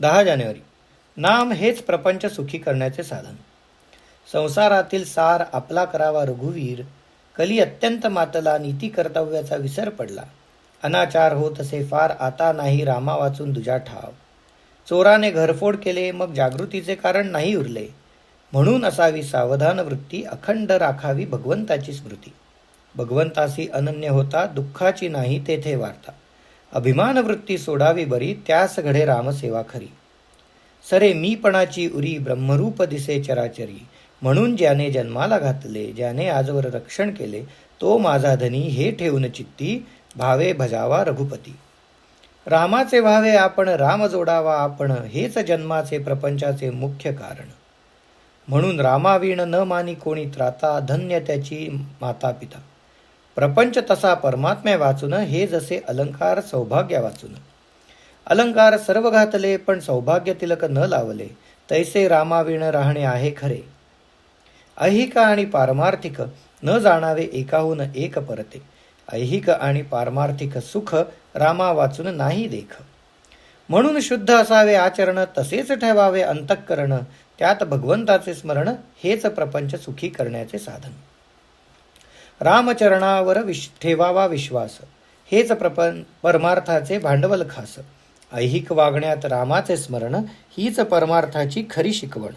10 जानेवारी. नाम हेच प्रपंच सुखी करण्याचे साधन. संसारातील सार आपला करावा रघुवीर, कली अत्यंत मातला नीती कर्तव्याचा विसर पडला. अनाचार होत असे फार आता नाही रामा वाचून दुजा ठाव. चोराने घरफोड केले मग जागृतीचे कारण नाही उरले. म्हणून असावी सावधान वृत्ती, अखंड राखावी भगवंताची स्मृती. भगवंतासी अनन्य होता दुःखाची नाही तेथे वार्ता. अभिमान वृत्ती सोडावी बरी, त्यास घडे रामसेवा खरी. सरे मीपणाची उरी ब्रह्मरूप दिसे चराचरी. म्हणून ज्याने जन्माला घातले, ज्याने आजवर रक्षण केले, तो माझा धनी हे ठेवून चित्ती, भावे भजावा रघुपती. रामाचे व्हावे आपण, राम जोडावा आपण, हेच जन्माचे प्रपंचाचे मुख्य कारण. म्हणून रामाविण न मानी कोणी त्राता, धन्य त्याची माता पिता. प्रपंच तसा परमात्म्या वाचून, हे जसे अलंकार सौभाग्या वाचून. अलंकार सर्व घातले पण सौभाग्य तिलक न लावले, तैसे रामाविण राहणे आहे खरे. ऐहिक आणि पारमार्थिक न जाणावे एकाहून एक परते. ऐहिक आणि पारमार्थिक सुख रामा वाचून नाही देख. म्हणून शुद्ध असावे आचरण, तसेच ठेवावे अंतःकरण. त्यात भगवंताचे स्मरण, हेच प्रपंच सुखी करण्याचे साधन. रामचरणावर ठेवावा विश्वास, हेच परमार्थाचे भांडवल खास. ऐहिक वागण्यात रामाचे स्मरण, हीच परमार्थाची खरी शिकवण.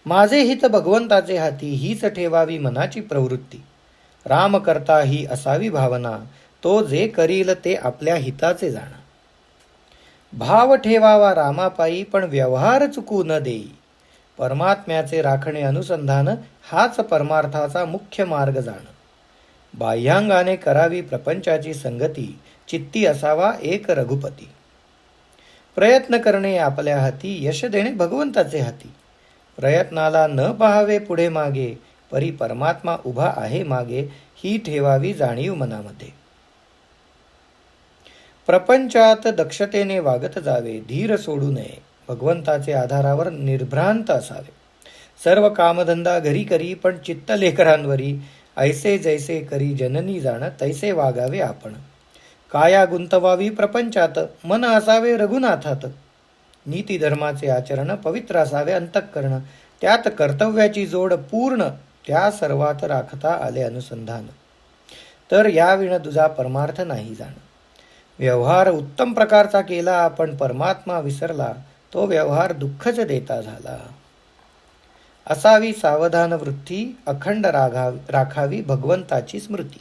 माझे हित भगवंताचे हाती, हीच ठेवावी मनाची प्रवृत्ती. राम करता ही असावी भावना, तो जे करील ते आपल्या हिताचे जाणा. भाव ठेवावा रामापायी, पण व्यवहार चुकू न देई. परमात्म्याचे राखणे अनुसंधान, हाच परमार्थाचा मुख्य मार्ग जाण. बाह्यांगाने करावी प्रपंचाची संगती, चित्ती असावा एक रघुपती. प्रयत्न करणे आपल्या हाती, यश देणे भगवंताचे हाती. प्रयत्नाला न पाहावे पुढे मागे, परी परमात्मा उभा आहे मागे, ही ठेवावी जाणीव मनामध्ये. प्रपंचात दक्षतेने वागत जावे, धीर सोडू नये. भगवंताचे आधारावर निर्भ्रांत असावे. सर्व कामधंदा घरी करी, पण चित्त लेकरांवरी. ऐसे जैसे करी जननी जाण, तैसे वागावे आपण. काया गुंतवावी प्रपंचात, मन असावे रघुनाथात. नीती धर्माचे आचरण, पवित्र असावे अंतःकरण. त्यात कर्तव्याची जोड पूर्ण, त्या सर्वात राखता आले अनुसंधान. तर याविण तुझा परमार्थ नाही जाण. व्यवहार उत्तम प्रकारचा केला, आपण परमात्मा विसरला, तो व्यवहार दुःखच देता झाला. असावी सावधान वृत्ती, अखंड राखावी भगवंताची स्मृती.